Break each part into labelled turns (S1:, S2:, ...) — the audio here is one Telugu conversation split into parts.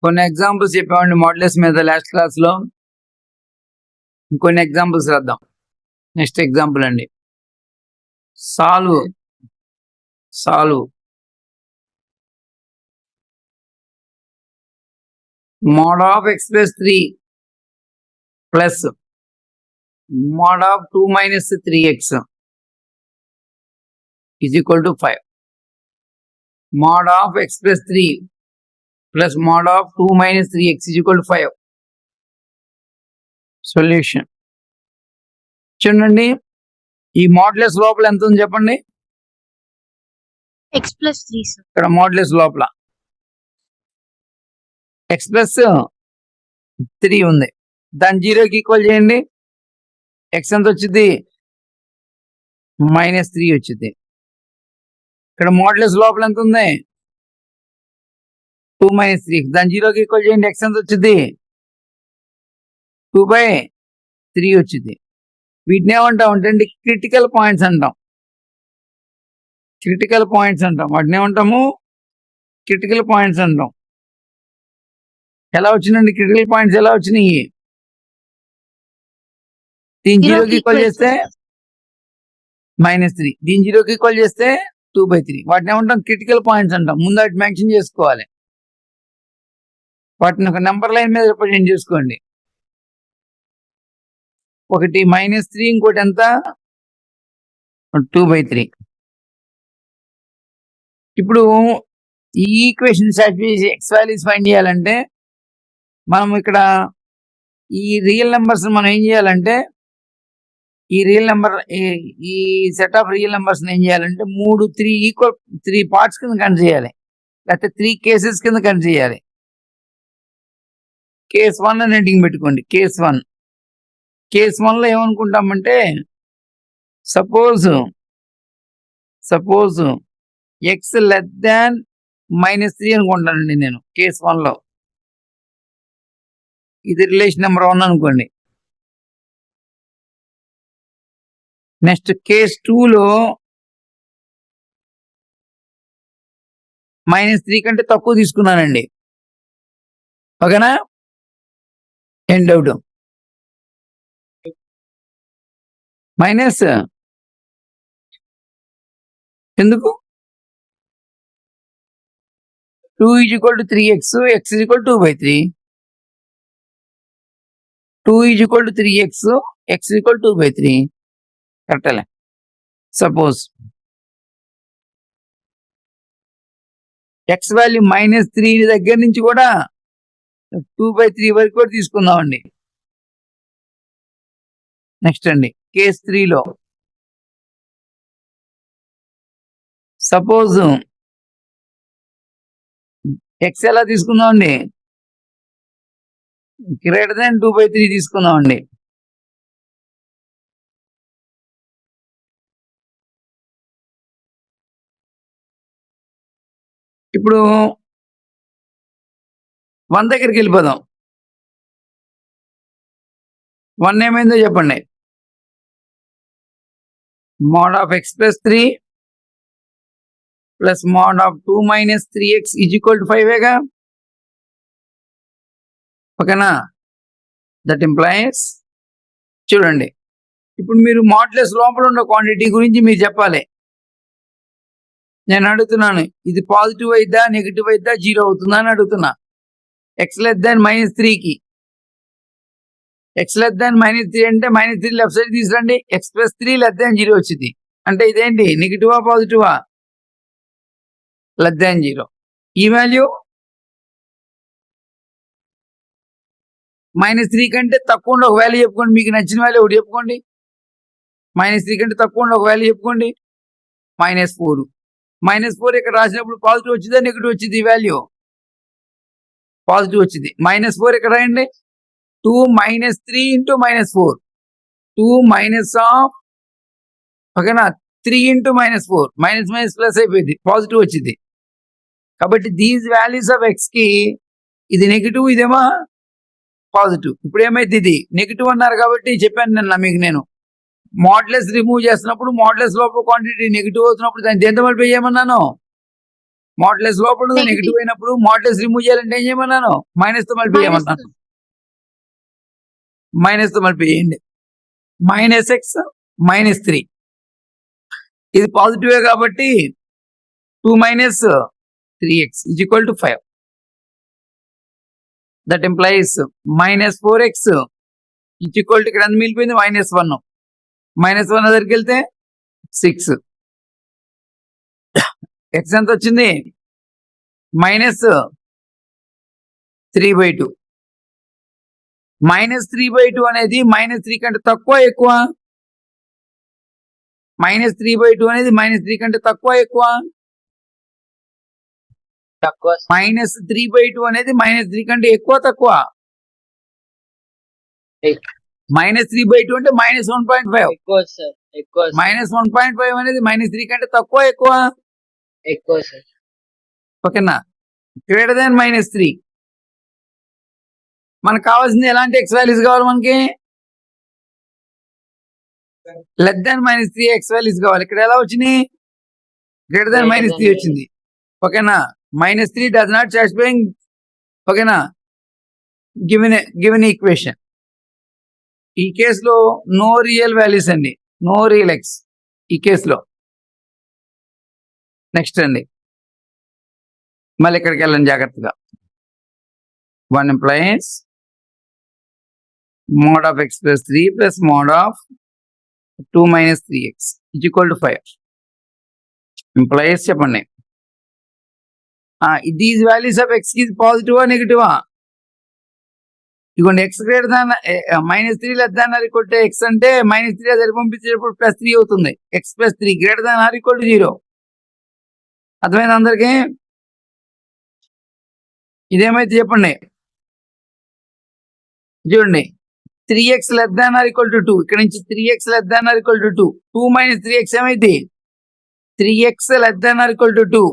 S1: కొన్ని ఎగ్జాంపుల్స్ చెప్పామండి మోడల్స్ మీద లాస్ట్ క్లాస్ లో. ఇంకొన్ని ఎగ్జాంపుల్స్ రాద్దాం. నెక్స్ట్ ఎగ్జాంపుల్ అండి, solve mod of x plus 3 plus mod of 2 minus 3x is equal to 5. Mod of x plus 3 plus mod of 2 minus 3x is equal to 5. Solution చూడండి, ఈ మోడ్లెస్ లోపల ఎంత ఉంది చెప్పండి.
S2: x plus 3 sir.
S1: ఇక్కడ మోడ్లెస్ లోపల x ప్లస్ 3 ఉంది, దాని జీరోకి ఈక్వల్ చేయండి. x ఎంత వచ్చింది? -3 వచ్చింది. ఇక్కడ మోడ్లెస్ లోపల ఎంత ఉంది? 2 - 3, దాని జీరోకి ఈక్వల్ చేయండి. x ఎంత వచ్చింది? 2/3 వచ్చింది. వీటిని ఏమంటాం అంటే క్రిటికల్ పాయింట్స్ అంటాం. వాటిని ఏమంటాము? క్రిటికల్ పాయింట్స్ అంటాం. ఎలా వచ్చిందండి క్రిటికల్ పాయింట్స్? ఎలా వచ్చినాయి? దీని జీరోకి ఈక్వల్ చేస్తే -3, దీని జీరోకి ఈక్వల్ చేస్తే 2/3. వాటిని ఏమంటాం? క్రిటికల్ పాయింట్స్ అంటాం. ముందు వాటి మెన్షన్ చేసుకోవాలి. వాటిని ఒక నెంబర్ లైన్ మీద రిప్రజెంట్ చేసుకోండి. ఒకటి -3, ఇంకోటి ఎంత? 2/3. ఇప్పుడు ఈ equation satisfy X values find చేయాలంటే మనం ఇక్కడ ఈ రియల్ నెంబర్స్ మనం ఏం చేయాలంటే ఈ సెట్ ఆఫ్ రియల్ నెంబర్స్ ఏం చేయాలంటే 3 పార్ట్స్ కింద కన్సిడర్ చేయాలి, లేకపోతే 3 కేసెస్ కింద కన్సిడర్ చేయాలి. కేస్ 1 అని హెడ్డింగ్ పెట్టుకోండి. కేస్ 1 లో ఏమనుకుంటామంటే సపోజ్ ఎక్స్ లెస్ దాన్ -3 అనుకుంటానండి నేను. కేస్ 1 లో ఇది రిలేషన్ నెంబర్ 1 అనుకోండి. నెక్స్ట్ కేస్ 2 లో -3 కంటే తక్కువ తీసుకున్నానండి. ఓకేనా? ఏం డౌట్? మైనస్ ఎందుకు? 2 = 3x, x = 2/3. 2 = 3x, x = 2/3. కరెక్టలే. సపోజ్ x వాల్యూ -3 దగ్గర నుంచి కూడా 2/3 వరకు కూడా తీసుకుందామండి. నెక్స్ట్ అండి, కేస్ 3 లో సపోజ్ x ఎలా తీసుకుందామండి? గ్రేటర్ దాన్ 2/3 తీసుకుందామండి. ఇప్పుడు 1 దగ్గరికి వెళ్ళిపోదాం. 1 ఏమైందో చెప్పండి. mod of x plus 3 plus mod of 2 minus 3x is equal to 5. ఓకేనా? దట్ ఇంప్లైస్ చూడండి, ఇప్పుడు మీరు మోడ్లెస్ లోపల ఉన్న క్వాంటిటీ గురించి మీరు చెప్పాలి. నేను అడుగుతున్నాను, ఇది పాజిటివ్ అయిద్దా, నెగిటివ్ అయిద్దా, 0 అవుతుందా అని అడుగుతున్నా. ఎక్స్ లెస్ దాన్ -3కి x లెస్ దాన్ -3 అంటే -3 లెఫ్ట్ సైడ్ తీసుకురండి. x plus 3 లెస్ దాన్ 0 వచ్చింది. అంటే ఇదేంటి? నెగిటివా పాజిటివా? Less than 0. ఈ వాల్యూ -3 కంటే తక్కువ ఉండి ఒక వాల్యూ చెప్పుకోండి. మీకు నచ్చిన వాల్యూ ఒకటి చెప్పుకోండి. -3 కంటే తక్కువ ఉండి ఒక వాల్యూ చెప్పుకోండి. -4. -4 ఇక్కడ రాసినప్పుడు పాజిటివ్ వచ్చిందా నెగిటివ్ వచ్చింది? ఈ వాల్యూ పాజిటివ్ వచ్చింది. -4 ఇక్కడ రాయండి. 2 - 3 × -4, 2 - ఓకేనా, 3 × -4, మైనస్ ప్లస్ అయిపోయింది, పాజిటివ్ వచ్చింది. కాబట్టి దీస్ వాల్యూస్ ఆఫ్ ఎక్స్ కి ఇది నెగిటివ్, ఇదేమో పాజిటివ్. ఇప్పుడు ఏమైంది? ఇది నెగిటివ్ అన్నారు కాబట్టి చెప్పాను నిన్న మీకు. నేను మోడ్లెస్ రిమూవ్ చేస్తున్నప్పుడు మోడ్లెస్ లోపల క్వాంటిటీ నెగిటివ్ అవుతున్నప్పుడు దాన్ని ఎంత మల్టిప్లై చేయమన్నాను? మోడ్లెస్ లోపల
S2: Negative.
S1: నెగిటివ్ అయినప్పుడు మోడ్లెస్ రిమూవ్ చేయాలంటే ఏం చేయమన్నాను? మైనస్ తో మల్టిప్లై
S2: Minus
S1: చేయమన్నాను. మైనస్ తో మల్టిప్లై చేయండి. మైనస్ ఎక్స్ మైనస్ 3 ఇది పాజిటివే కాబట్టి 2 minus 3x is equal to 5. That implies minus 4x is equal to ఇక్కడ ఎంత మిగిలిపోయింది -1. -1 దగ్గరికి వెళ్తే 6. x ఎంత వచ్చింది? -3/2. -3/2 అనేది -3 కంటే తక్కువ ఎక్కువ? -3/2 అనేది -3 కంటే తక్కువ ఎక్కువ?
S2: తక్కువ
S1: -3/2 అనేది -3 కంటే ఎక్కువ తక్కువ? -3/2 అంటే -1.5.
S2: ఎక్కువ సార్. ఎక్కువ సార్.
S1: -1.5 అనేది -3 కంటే తక్కువ ఎక్కువ?
S2: ఎక్కువ సార్.
S1: ఓకేనా? Greater than -3. మనకు కావాల్సింది ఎలాంటి ఎక్స్ వాల్యూస్ కావాలి మనకి? లెస్ దాన్ -3 ఎక్స్ వాల్యూస్ కావాలి. ఇక్కడ ఎలా వచ్చినాయి? గ్రేటర్ దాన్
S2: Greater than
S1: -3 వచ్చింది. ఓకేనా? -3 డస్ నాట్ సాటిస్ఫైయింగ్. ఓకేనా? Given equation. ఈ కేసులో నో రియల్ వాల్యూస్ అండి, నో రియల్ ఎక్స్ ఈ కేసులో. నెక్స్ట్ అండి, మళ్ళీ ఇక్కడికి వెళ్ళండి జాగ్రత్తగా. 1 implies mod of x plus 3 plus mod of 2 minus 3x is equal to 5. Implies చెప్పండి. These values of x is పాజిటివా నెగిటివా? ఇదిగోండి, x greater than -3 less than or equal to x అంటే -3 అది పంపించేటప్పుడు +3 అవుతుంది. X plus 3 greater than or equal to 0. అర్థమైంది అందరికి? ఇదేమైతే చెప్పండి. చూడండి, 3x less than or equal to 2. ఇక్కడ నుంచి 3x less than or equal to 2. 2 minus 3x ఏమైంది? 3x less than or equal to 2.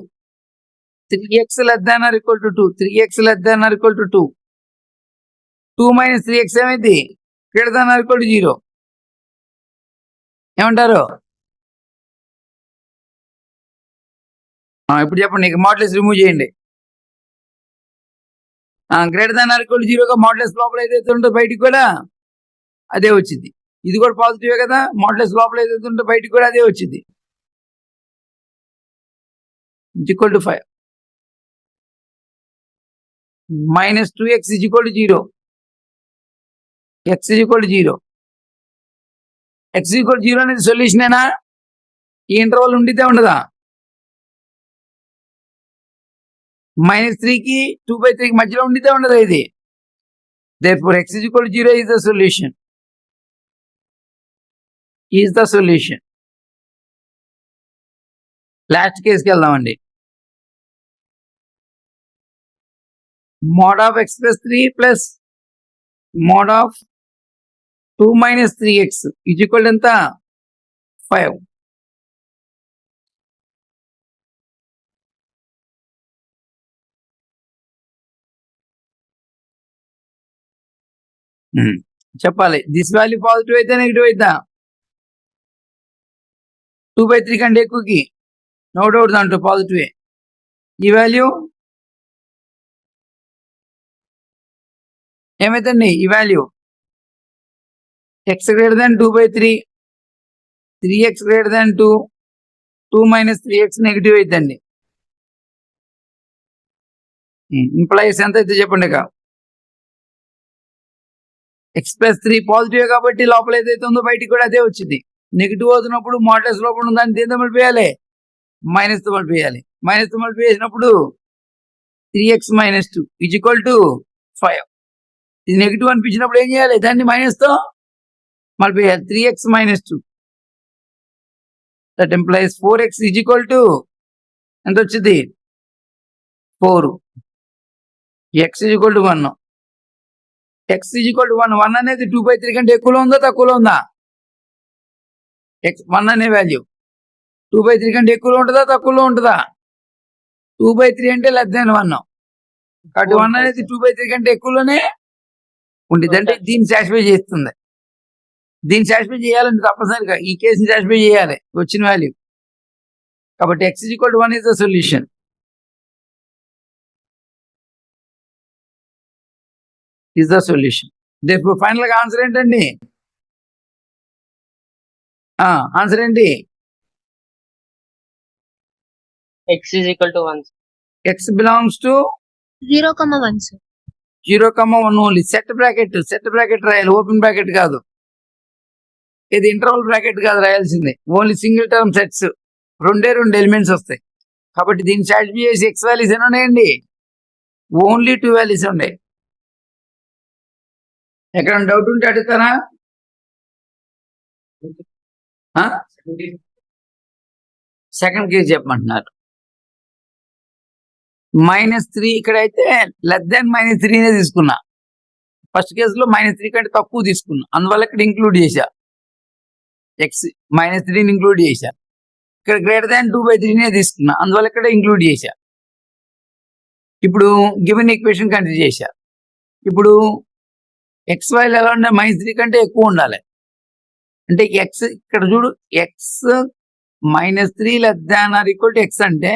S1: 3x less than or equal to 2. 3x less than or equal to 2. 2 minus 3x ఏమైంది? Greater than or equal to 0. ఏమంటారు? ఇప్పుడు చెప్పండి, ఇక మోడ్లెస్ రిమూవ్ చేయండి. Greater than or equal to 0గా మోడ్లెస్ లోపల ఏదైతే ఉంటుందో బయటికి కూడా అదే వచ్చింది. ఇది కూడా పాజిటివే కదా, మోడ్లెస్ లోపల ఏదైతే ఉంటుందో బయటికి కూడా అదే వచ్చింది. Equal to 5. -2x is equal to 0. x is equal to 0. x is equal to 0 అనేది సొల్యూషనేనా? ఈ ఇంటర్వల్ ఉండితే ఉండదా? -3కి 2/3కి మధ్యలో ఉండితే ఉండదా ఇది? Therefore x is equal to 0 is the solution. Is the solution. Last కేసుకి వెళ్దామండి. mod of x plus 3 plus mod of 2 minus 3x is equal to ఎంత? 5. చెప్పాలి. దిస్ వాల్యూ పాజిటివ్ అయితే నెగిటివ్ అవుతా? 2/3 కంటే ఎక్కువకి నో డౌట్ దాంట్లో పాజిటివే. ఈ వాల్యూ ఏమైందండి? ఈ value x greater than 2/3, 3x greater than 2, 2 minus 3x negative అవుతుందండి. ఇంప్లాయిస్ ఎంత అయితే చెప్పండి. ఇక ఎక్స్ ప్లస్ 3 పాజిటివ్ కాబట్టి లోపల ఏదైతే ఉందో బయటికి కూడా అదే వచ్చింది. నెగిటివ్ అవుతున్నప్పుడు మోడ్లెస్ లోపల ఉందని దేంతో మల్టిప్లై మైనస్ తో మల్టిప్లై. మైనస్ తో మల్టిప్లై చేసినప్పుడు 3x minus 2 is equal to 5. ఇది నెగిటివ్ అనిపించినప్పుడు ఏం చేయాలి? దాన్ని మైనస్ తో మల్టిప్లై చేయాలి. 3x minus 2. That employees 4x is equal to ఎంత వచ్చింది? 4. x is equal to 1. x is equal to 1. 1 అనేది 2/3 కంటే ఎక్కువలో ఉందా తక్కువలో ఉందా? 1 అనే వాల్యూ 2/3 కంటే ఎక్కువలో ఉంటుందా తక్కువలో ఉంటుందా? 2/3 అంటే లెస్ దాన్ 1. కాబట్టి 1 అనేది 2/3 కంటే ఎక్కువలోనే ఉంటుంది. అంటే దీన్ని సాటిస్ఫై చేస్తుంది. దీన్ని సాటిస్ఫై చేయాలంటే తప్పనిసరిగా ఈ కేసుని సాటిస్ఫై చేయాలి వచ్చిన వాల్యూ. కాబట్టి x is equal to 1 is the solution. Is the solution. రేపు ఫైనల్ గా ఆన్సర్ ఏంటండి? ఆన్సర్ ఏంటి?
S2: x is equal to 1.
S1: X belongs to
S3: 0,1 sir.
S1: 0,1 only. Set bracket రాయాలి, ఓపెన్ బ్రాకెట్ కాదు. ఇది ఇంటర్వల్ బ్రాకెట్ కాదు రాయాల్సింది, ఓన్లీ సింగిల్ టర్మ్ సెట్స్. రెండు ఎలిమెంట్స్ వస్తాయి. కాబట్టి దీన్ని సాటిస్ఫై చేసి ఎక్స్ వాల్యూస్ ఎన్ని ఉన్నాయండి? ఓన్లీ 2 వాల్యూస్ ఉన్నాయి. ఎక్కడ డౌట్ ఉంటే అడుగుతారా? Second case చెప్పమంటున్నారు. -3 ఇక్కడైతే -3 తీసుకున్నా. ఫస్ట్ కేసులో -3 కంటే తక్కువ తీసుకున్నా, అందువల్ల ఇక్కడ ఇంక్లూడ్ చేశా. ఎక్స్ -3 ఇంక్లూడ్ చేశా. ఇక్కడ >2/3 తీసుకున్నా, అందువల్ల ఇక్కడ ఇంక్లూడ్ చేశా. ఇప్పుడు గివెన్ ఈక్వేషన్ కంటిన్యూ చేశా. ఇప్పుడు ఎక్స్ వాల్యూ ఎలా ఉండాలి? -3 కంటే ఎక్కువ ఉండాలి. అంటే ఎక్స్ ఇక్కడ చూడు, ఎక్స్ -3 ≤ ఎక్స్ అంటే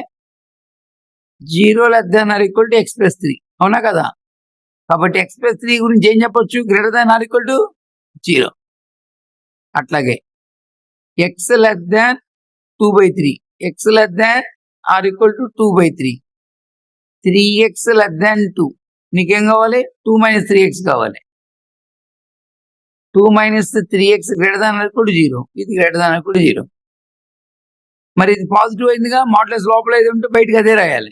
S1: 0 ≤ x+3, అవునా కదా? కాబట్టి x+3 గురించి ఏం చెప్పొచ్చు? > 0. అట్లాగే x <2/3, x < 2/3, 3x < 2. నీకేం కావాలి? 2 - 3x కావాలి. 2 - 3x > 0. ఇది > 0. మరి ఇది పాజిటివ్ అయిందిగా, మాడ్యులస్ లోపల ఏది ఉంటే బయటకు అదే రాయాలి.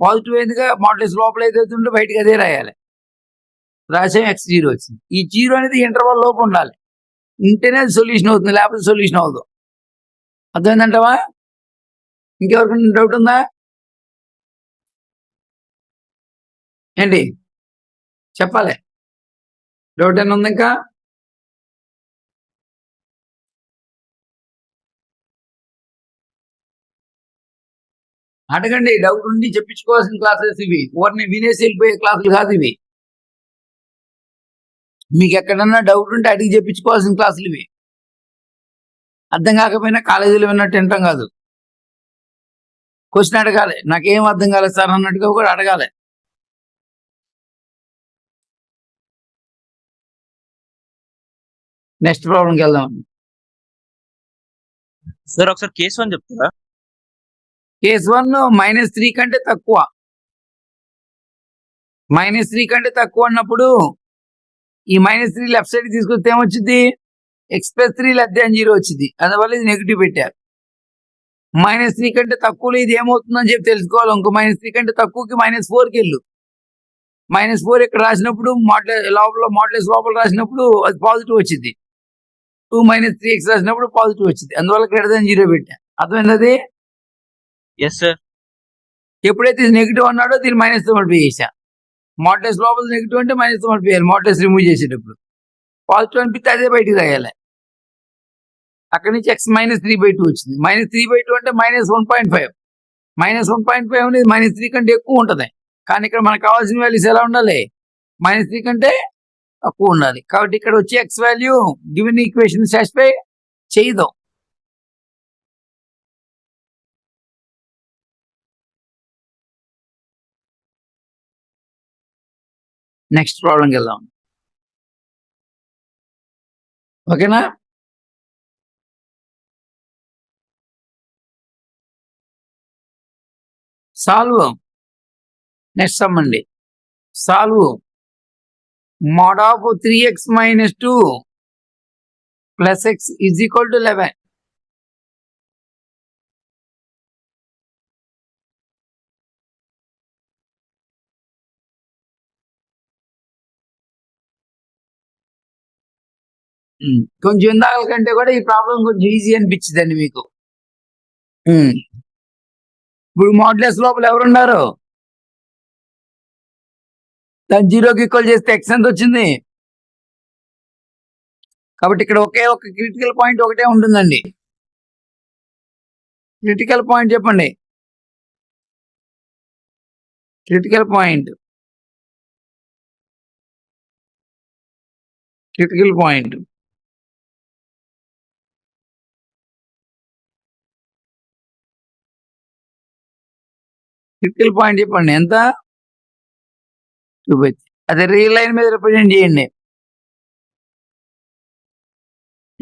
S1: పాజిటివ్ అయిందిగా, మాడ్యులస్ లోపల ఏదైతే ఉంటే బయటకు అదే రాయాలి. రాసాం, x0 వచ్చింది. ఈ 0 అనేది ఇంటర్వల్ లోపు ఉండాలి, ఉంటేనే అది సొల్యూషన్ అవుతుంది, లేకపోతే సొల్యూషన్ అవ్వదు. అర్థమైందంటావా? ఇంకెవరికైనా డౌట్ ఉందా ఏంటి? చెప్పాలి. డౌట్ ఏమైనా ఉంది ఇంకా? అడగండి, డౌట్ ఉండి చెప్పించుకోవాల్సిన క్లాసెస్ ఇవి. ఎవరిని వినేసి వెళ్ళిపోయే క్లాసులు కాదు ఇవి. మీకు ఎక్కడన్నా డౌట్ ఉంటే అడిగి చెప్పించుకోవాల్సిన క్లాసులు ఇవి. అర్థం కాకపోయినా కాలేజీలో విన్నట్టు వింటాం కాదు. క్వశ్చన్ అడగాలి, నాకేం అర్థం కాలేదు సార్ అన్నట్టుగా కూడా అడగాలి. నెక్స్ట్ ప్రాబ్లంకి వెళ్దాం.
S4: సార్ ఒకసారి కేసు 1 చెప్తారా?
S1: కేసు 1 -3 కంటే తక్కువ. -3 కంటే తక్కువ అన్నప్పుడు ఈ -3 లెఫ్ట్ సైడ్ తీసుకొస్తే ఏమొచ్చింది? x+3 < 0 వచ్చింది, అందువల్ల ఇది నెగిటివ్ పెట్టారు. -3 కంటే తక్కువలో ఇది ఏమవుతుందని చెప్పి తెలుసుకోవాలి. ఇంకో -3 కంటే తక్కువకి -4కి వెళ్ళు. -4 ఇక్కడ రాసినప్పుడు మాడ్యులస్ లోపల రాసినప్పుడు అది పాజిటివ్ వచ్చింది. 2 - 3x రాసినప్పుడు పాజిటివ్ వచ్చింది, అందువల్ల > 0 పెట్టా. అర్థమైంది అది?
S4: Yes sir.
S1: ఎప్పుడైతే ఇది నెగిటివ్ అన్నాడో దీన్ని మైనస్ తో మల్టిప్లై చేశా. మాడ్యులస్ లోపల నెగిటివ్ అంటే మైనస్ తో మల్టిప్లై చేయాలి, మాడ్యులస్ రిమూవ్ చేసేటప్పుడు. పాజిటివ్ అనిపిస్తే అదే బయటికి రాయాలి. అక్కడి నుంచి x -3/2 వచ్చింది. -3/2 అంటే -1.5. -1.5 అనేది -3 కంటే ఎక్కువ ఉంటుంది. కానీ ఇక్కడ మనకు కావాల్సిన వాల్యూస్ ఎలా ఉండాలి? -3 కంటే తక్కువ ఉండాలి. కాబట్టి ఇక్కడ వచ్చే x value given equation satisfy చేయదు. నెక్స్ట్ ప్రాబ్లంకి వెళ్దాం. ఓకేనా? సాల్వ్. నెక్స్ట్ సమ్ అండి. Solve mod of 3x - 2 plus x is equal to 11. కొంచెం ఇందాక కంటే కూడా ఈ ప్రాబ్లం కొంచెం ఈజీ అనిపించిందండి మీకు. ఇప్పుడు మాడ్యులస్ లోపల ఎవరున్నారు? దాన్ని 0కి ఈక్వల్ చేస్తే x ఎంత వచ్చింది? కాబట్టి ఇక్కడ ఒకే ఒక క్రిటికల్ పాయింట్ ఒకటే ఉంటుందండి. క్రిటికల్ పాయింట్ చెప్పండి. Critical point critical point critical point చెప్పండి. ఎంత? 2/3. అది రియల్ లైన్ మీద రిప్రజెంట్ చేయండి.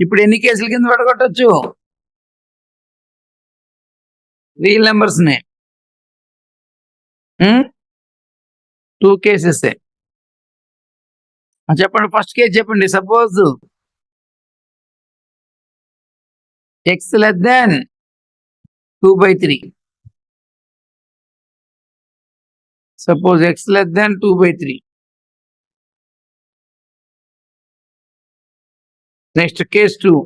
S1: ఇప్పుడు ఎన్ని కేసుల కింద పడగొట్టచ్చు? రియల్ నెంబర్స్ ని 2 కేసెస్. చెప్పండి, ఫస్ట్ కేసు చెప్పండి. Suppose X less than 2/3. Suppose X less than 2/3. Next case 2.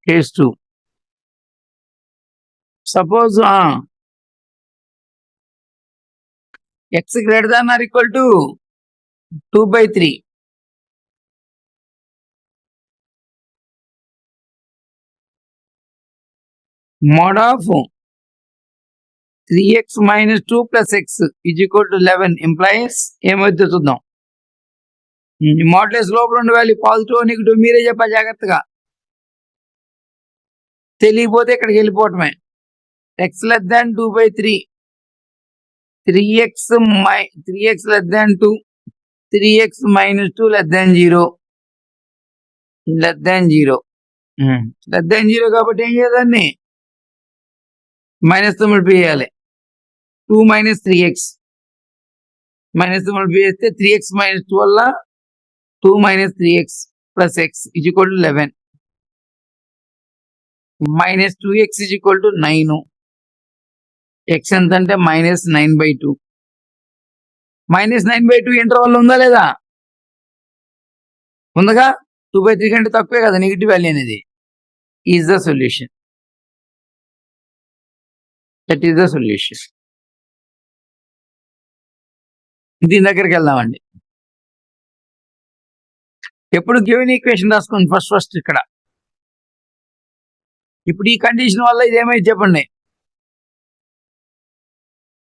S1: Case 2. Suppose X greater than or equal to 2/3. Mode of 3x minus 2 plus x is equal to 11 implies ఏమైతే చూద్దాం. మోడ్లెస్ లోపల ఉండే వాల్యూ పాజిటివ్ నెగిటివ్ మీరే చెప్పాలి జాగ్రత్తగా. తెలియకపోతే ఇక్కడికి వెళ్ళిపోవటమే. X less than 2/3, 3x less than 2, 3x minus 2 less than 0, less than 0. Less than 0 కాబట్టి ఏం చేయాలి? మైనస్ తో మల్టిప్లై చేయాలి. 2 minus 3x మైనస్ తో మల్టిప్లై చేస్తే 3x minus 2 వల్ల 2 minus 3x plus x is equal to 11. minus 2x is equal to 9. x ఎంత అంటే -9/2. -9/2 ఇంటర్వల్ ఉందా లేదా? ఉందగా. 2/3 కంటే తక్కువే కదా నెగిటివ్ వాల్యూ అనేది. Is the solution. That is the solution. దీని దగ్గరికి వెళ్దామండి. ఎప్పుడు గివెన్ ఈక్వేషన్ రాసుకోండి ఫస్ట్ ఇక్కడ. ఇప్పుడు ఈ కండిషన్ వల్ల ఇది ఏమైతే చెప్పండి,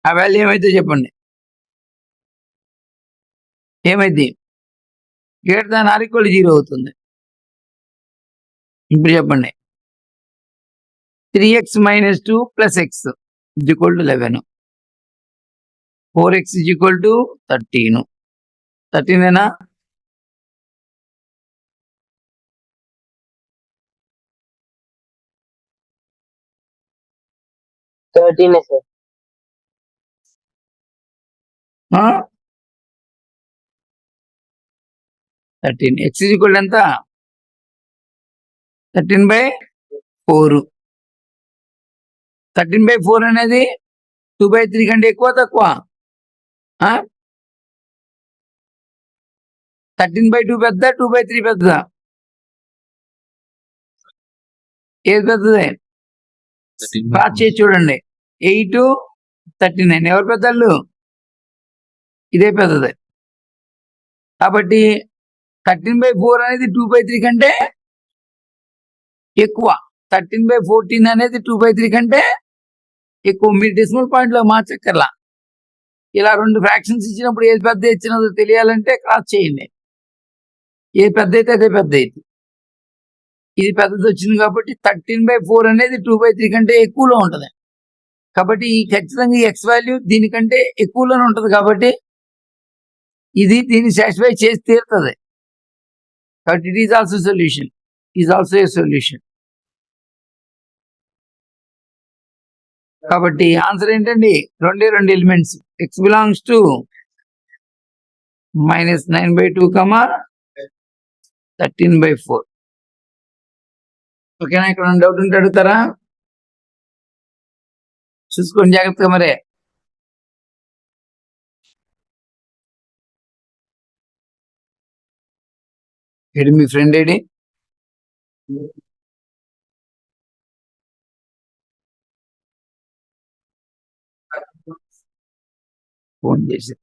S1: ఆ వాల్యూ ఏమైతే చెప్పండి. ఏమైంది? గ్రేటర్ దాన్ ఆర్ ఈక్వల్ 0 అవుతుంది. ఇప్పుడు చెప్పండి. 3x minus 2 plus x is equal to 11. 4x is equal to 13. 13 ఏనా?
S2: sir.
S1: 13. x is equal to ఎంత? 13/4. 13/4 అనేది 2/3 కంటే ఎక్కువ తక్కువ? 13/2 పెద్ద, 2/3 పెద్ద? ఏది పెద్దది? క్రాస్ చేసి చూడండి. 8, 39 ఎవరు పెద్దలు? ఇదే పెద్దది. కాబట్టి 13/4 అనేది 2/3 కంటే ఎక్కువ. 13/14 అనేది 2/3 కంటే ఎక్కువ. మీరు డెసిమల్ పాయింట్ లో మార్చక్కర్లా. ఇలా 2 ఫ్రాక్షన్స్ ఇచ్చినప్పుడు ఏది పెద్ద ఇచ్చినదో తెలియాలంటే క్రాస్ చేయండి. ఏది పెద్ద అయితే అదే పెద్ద అయితే. ఇది పెద్దది వచ్చింది కాబట్టి 13/4 అనేది 2/3 కంటే ఎక్కువలో ఉంటది. కాబట్టి ఈ ఖచ్చితంగా ఈ ఎక్స్ వాల్యూ దీనికంటే ఎక్కువలోనే ఉంటది. కాబట్టి ఇది దీన్ని సాటిస్ఫై చేసి తీరుతుంది. కాబట్టి it is also solution. Is also a solution. కాబట్టి ఆన్సర్ ఏంటండి? 2 ఎలిమెంట్స్. X belongs to -9/2, 13/4. ఓకేనా? ఇక్కడ డౌట్ ఉంటే అడుగుతారా? చూసుకోండి జాగ్రత్తగా. మరే ఏడి మీ ఫ్రెండ్ ఏడి? ఫోన్ చేసి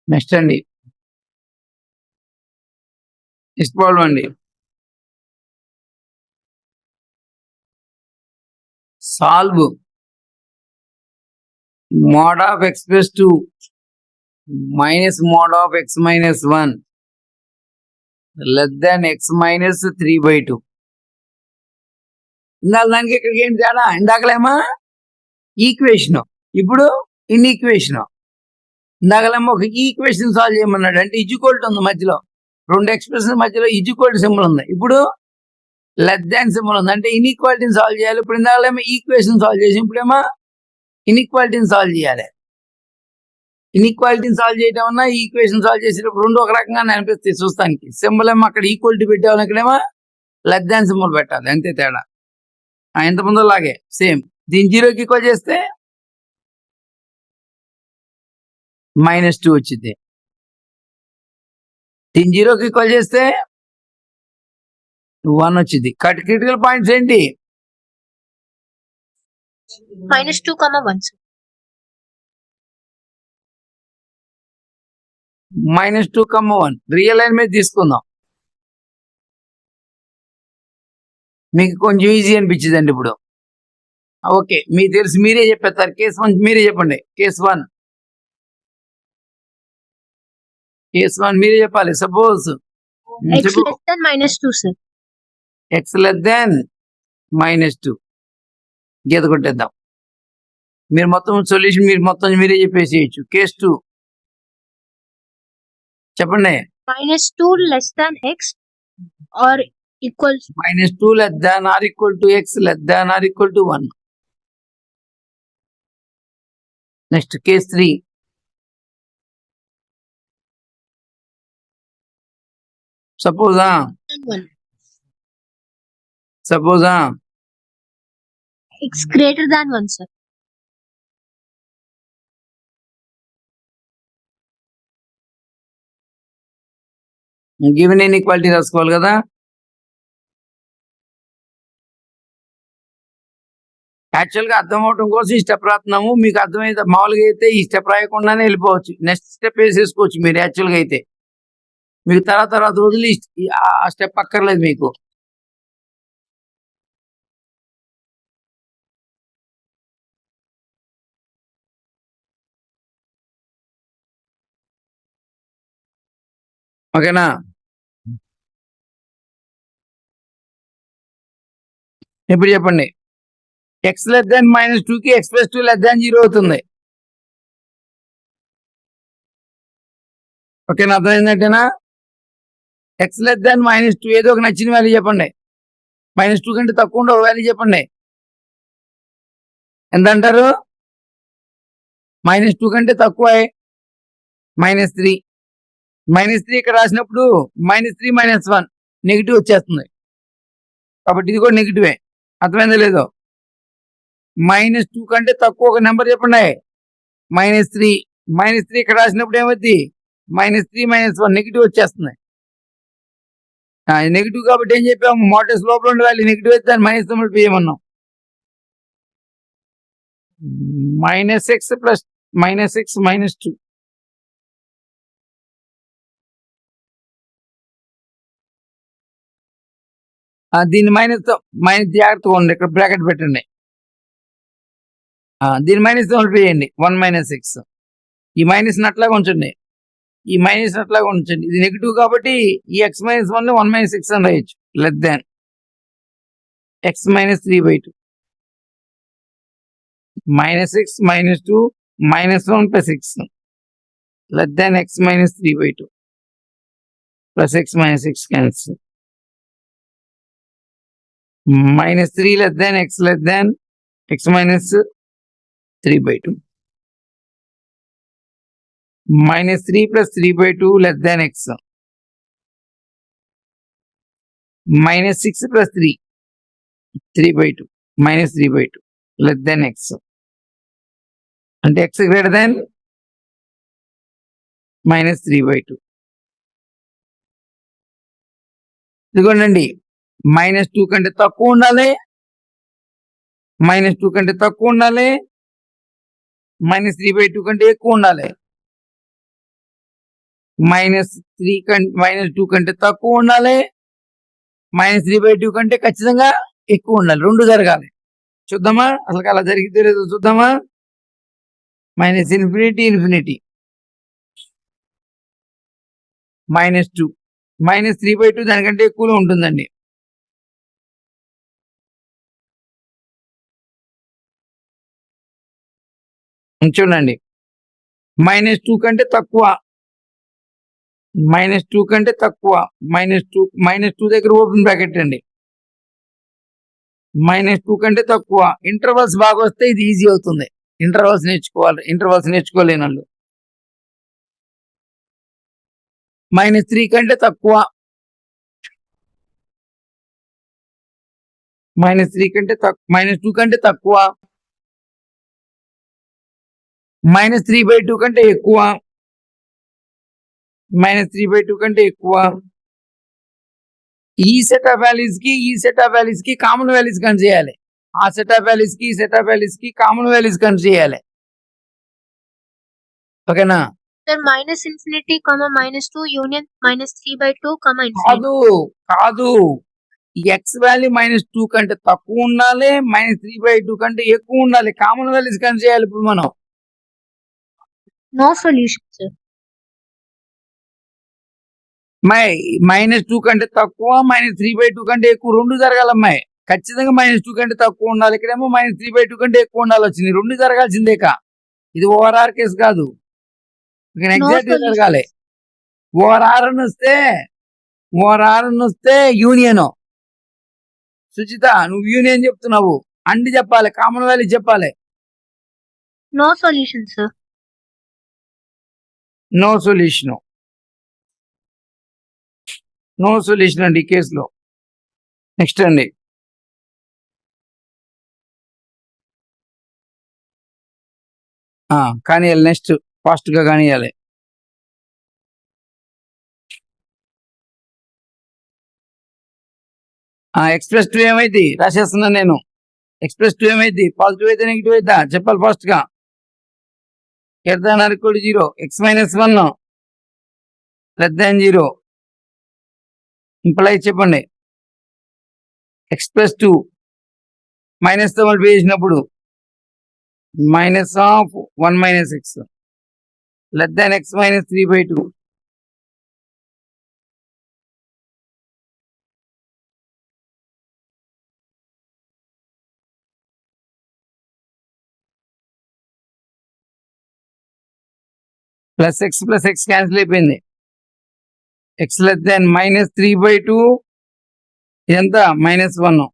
S1: నెక్స్ట్ అండి. నెక్స్ట్ ప్రాబ్లం అండి. Solve mod of x plus 2 minus mod of x minus 1 less than x minus 3/2. ఇందాక దానికి ఇక్కడికి ఏంటి తేడా? ఇందాకలేమా ఈక్వేషన్, ఇప్పుడు ఇన్ ఈక్వేషన్. ఇందాకలేమో ఒక ఈక్వేషన్ సాల్వ్ చేయమన్నాడు, అంటే ఈక్వల్ ఉంది మధ్యలో, రెండు ఎక్స్ప్రెషన్ మధ్యలో ఈక్వల్ సింబల్ ఉంది. ఇప్పుడు లెస్ దాన్ సింబల్ ఉంది, అంటే ఇన్ఈక్వాలిటీని సాల్వ్ చేయాలి. ఇప్పుడు ఇందాకలేమో ఈక్వేషన్ సాల్వ్ చేసి ఇప్పుడేమో ఇన్ఈక్వాలిటీని సాల్వ్ చేయాలి. ఇన్ఈక్వాలిటీని సాల్వ్ చేయడం అన్నా ఈక్వేషన్ సాల్వ్ చేసేటప్పుడు రెండు ఒక రకంగానే అనిపిస్తాయి చూస్తానికి. సింబల్ ఏమో అక్కడ ఈక్వాలిటీ పెట్టామని, ఇక్కడేమో లెస్ దాన్ సింబల్ పెట్టాలి, అంతే తేడా. ఎంత ముందో లాగే సేమ్. దీని 0కి ఈక్వల్ చేస్తే -2 వచ్చింది. దీని 0కి ఈక్వల్ చేస్తే 1 వచ్చింది. క్రిటికల్ పాయింట్స్ ఏంటి?
S3: -2, 1 sir.
S1: -2, 1 రియల్ లైన్ మీద తీసుకుందాం, మీకు కొంచెం ఈజీ అనిపించిందండి. ఇప్పుడు ఓకే, మీకు తెలిసి మీరే చెప్పేస్తారు. కేసు 1 మీరే చెప్పండి. కేసు 1 మీరే చెప్పాలి. Suppose
S3: X less than -2 sir.
S1: X less than -2 గీత కొట్టేద్దాం. మీరు మొత్తం సొల్యూషన్ మీరే చెప్పేసేయచ్చు. కేసు 2 చెప్పండి.
S3: -2 less than X or equals
S1: -2 less than or equal to x less than or equal to 1. Next, case 3. Suppose
S3: 1. X greater than 1 sir.
S1: given inequality రాసుకోవాలి కదా. యాక్చువల్ గా అర్థం అవడం కోసం ఈ స్టెప్ రాస్తున్నాము. మీకు అర్థమైతే మామూలుగా అయితే ఈ స్టెప్ రాయకుండానే వెళ్ళిపోవచ్చు, నెక్స్ట్ స్టెప్ వేసేసుకోవచ్చు మీరు. యాక్చువల్గా అయితే మీకు తర్వాత రోజులు ఆ స్టెప్ అక్కర్లేదు మీకు. ఓకేనా? ఇప్పుడు చెప్పండి. ఎక్స్ లెస్ దాన్ -2కి x + 2 less than 0 అవుతుంది. ఓకేనా? అర్థమైందంటేనా? ఎక్స్ లెస్ దాన్ -2 ఏదో ఒక నచ్చిన వాల్యూ చెప్పండి. -2 కంటే తక్కువ ఉండే ఒక వాల్యూ చెప్పండి. ఎంత అంటారు? -2 కంటే తక్కువ -3. -3 ఇక్కడ రాసినప్పుడు -3 -1 నెగిటివ్ వచ్చేస్తుంది, కాబట్టి ఇది కూడా నెగిటివే. అర్థమైందో లేదో? -2 కంటే తక్కువ ఒక నెంబర్ చెప్పండి. -3. -3 ఇక్కడ రాసినప్పుడు ఏమవుద్ది? -3 -1 నెగిటివ్ వచ్చేస్తుంది. నెగిటివ్ కాబట్టి ఏం చెప్పాము? మోడల్స్ లోపల ఉండే వాల్యూ నెగిటివ్ అయితే దాన్ని మైనస్ మల్టిప్లై చేయమన్నాం. -x plus -x -2. దీన్ని మైనస్ జాగ్రత్తగా ఉండండి, ఇక్కడ బ్రాకెట్ పెట్టండి. దీన్ని మైనస్ మల్టిప్లై చేయండి. 1 - x. ఈ మైనస్ అట్లాగా ఉంచండి, ఇది నెగిటివ్ కాబట్టి ఈ x - 1 1 - x అని రాయొచ్చు. Less than x - 3/2 -x -2 -1 + x less than x - 3/2 plus x - x cancel. -3 less than x less than x - 3/2 -3 plus 3/2 less than x -6 plus 3 3/2 -3/2 less than x అంటే x greater than -3/2. ఇదిగోండి, -2 కంటే తక్కువ ఉండాలి, -2 కంటే తక్కువ ఉండాలి, -3/2 కంటే ఎక్కువ ఉండాలి. -2 కంటే తక్కువ ఉండాలి, -3/2 కంటే ఖచ్చితంగా ఎక్కువ ఉండాలి. రెండు జరగాలి. చూద్దామా అసలు అలా జరిగితే లేదో చూద్దామా. -∞ -2 -3/2 దానికంటే ఎక్కువలో ఉంటుందండి. చూడండి -2 కంటే తక్కువ, -2 కంటే తక్కువ, -2 దగ్గర ఓపెన్ బ్రాకెట్ అండి. -2 కంటే తక్కువ. ఇంటర్వల్స్ బాగా వస్తే ఇది ఈజీ అవుతుంది. ఇంటర్వల్స్ నేర్చుకోలేని వాళ్ళు. -3 కంటే తక్కువ, -2 కంటే తక్కువ, -3/2 కంటే ఎక్కువ, -3/2 కంటే ఎక్కువ. ఈ సెట్ ఆఫ్ వాల్యూస్ కి కామన్ వాల్యూస్ కన్సిడర్ చేయాలి. ఆ సెట్ ఆఫ్ వాల్యూస్ కి ఈ సెట్ ఆఫ్ వాల్యూస్ కి కామన్ వాల్యూస్ కన్సిడర్ చేయాలి. ఓకేనా?
S3: Sir, -∞, -2 union -3/2, infinity.
S1: కాదు ఎక్స్ వాల్యూ -2 కంటే తక్కువ ఉండాలి, -3/2 కంటే ఎక్కువ ఉండాలి. కామన్ వాల్యూస్ కన్సిడర్ చేయాలి ఇప్పుడు మనం.
S3: No solution, sir.
S1: -2 కంటే తక్కువ, -3/2 కంటే ఎక్కువ రెండు జరగాలమ్మాయి. ఖచ్చితంగా -2 కంటే తక్కువ ఉండాలి. ఇక్కడేమో -3/2 కంటే ఎక్కువ ఉండాలి వచ్చింది. రెండు జరగాల్సిందేక. ఇది ఓఆర్ఆర్ కేసు కాదు. ఇక్కడ ఎగ్జాక్ట్ గా జరగాలి. ఓఆర్ఆర్ అని వస్తే యూనియన్. సుచిత నువ్వు యూనియన్ చెప్తున్నావు, అండి చెప్పాలి, కామన్ వాల్యూ చెప్పాలి.
S3: No solution, sir.
S1: No solution అండి ఈ కేసులో. నెక్స్ట్ అండి, కానియాలి. నెక్స్ట్ ఫాస్ట్ గా కానియాలి. x+2 ఏమైంది రాసేస్తున్నా నేను. x+2 ఏమైంది? పాజిటివ్ అయితే నెగిటివ్ అయిద్దా చెప్పాలి ఫాస్ట్ గా. (0) x-1 <0) ఇంప్లై చెప్పండి. x+2 మైనస్ తో మల్టిప్లై చేసినప్పుడు -(1 - x) x - 3/2. +x క్యాన్సిల్ అయిపోయింది. x -3/2 ఇదంతా -1.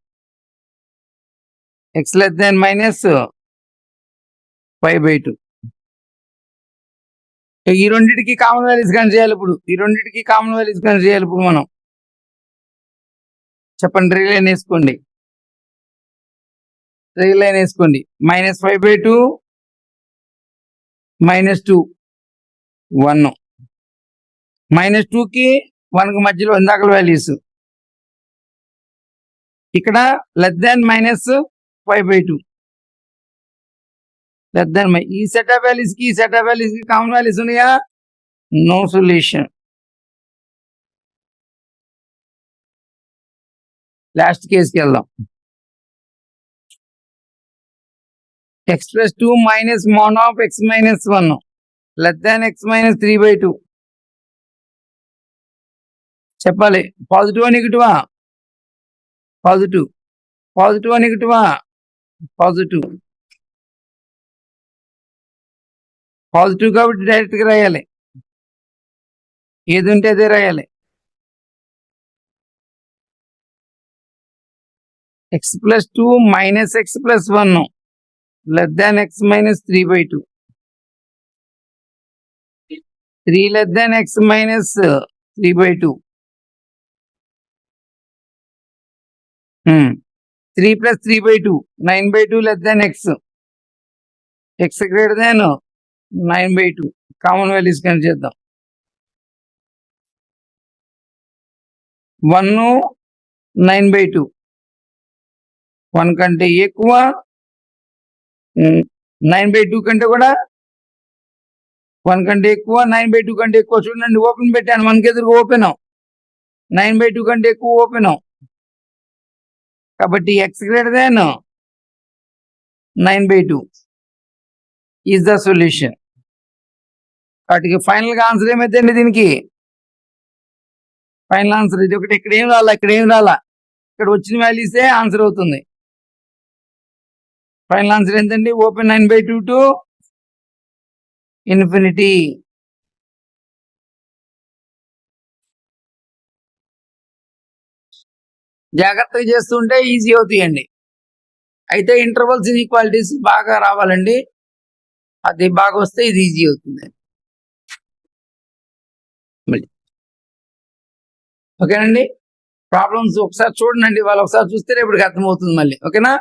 S1: x -5/2. ఈ రెండింటికి కామన్ వాల్యూస్ కన్సిడర్ చేయాలి ఇప్పుడు మనం. చెప్పండి, రిలైన్ వేసుకోండి. -5/2 -2 1. -2 కి 1 కి మధ్యలో ఇందాక వాల్యూస్. ఇక్కడ -5/2. ఈ సెట్ ఆఫ్ వాల్యూస్ కి కామన్ వాల్యూస్ ఉన్నాయా? No solution. లాస్ట్ కేసుకి వెళ్దాం. x+2 - mod of x - 1 x - 3/2. చెప్పాలి. పాజిటివా నెగిటివా? పాజిటివ్. పాజిటివా నెగిటివా? పాజిటివ్. పాజిటివ్ కాబట్టి డైరెక్ట్ గా రాయాలి. ఏది ఉంటే అదే రాయాలి. x+2 - x+1 x - 3/2. 3 x - 3/2. 3 + 3/2 9/2 x. x greater than 9/2. Common values consider చేద్దాం. 1 9/2. 1 కంటే ఎక్కువ, 9/2 కంటే కూడా 1 కంటే ఎక్కువ, 9/2 కంటే ఎక్కువ. చూడండి, ఓపెన్ పెట్టాను, 1 కి ఎదురుగా ఓపెన్. 9/2 కంటే ఎక్కువ ఓపెన్. కాబట్టి x greater than 9/2 is the solution. వాటికి ఫైనల్ గా ఆన్సర్ ఏమైతే దీనికి ఫైనల్ ఆన్సర్ ఇది ఒకటి. ఇక్కడ ఏం రాలా, ఇక్కడ ఏం రాలా, ఇక్కడ వచ్చిన వాల్యూసే ఆన్సర్ అవుతుంది. ఫైనల్ ఆన్సర్ ఎంతండి? Open 9/2 to infinity. జాగ్రత్తగా చేస్తుంటే ఈజీ అవుతాయండి. అయితే ఇంటర్వల్స్ ఇన్ఈక్వాలిటీస్ బాగా రావాలండి. అది బాగా వస్తే ఇది ఈజీ అవుతుంది. మళ్ళీ ఓకేనండి. ప్రాబ్లమ్స్ ఒకసారి చూడండి, వాళ్ళు ఒకసారి చూస్తే రేపటికి అర్థమవుతుంది మళ్ళీ. ఓకేనా?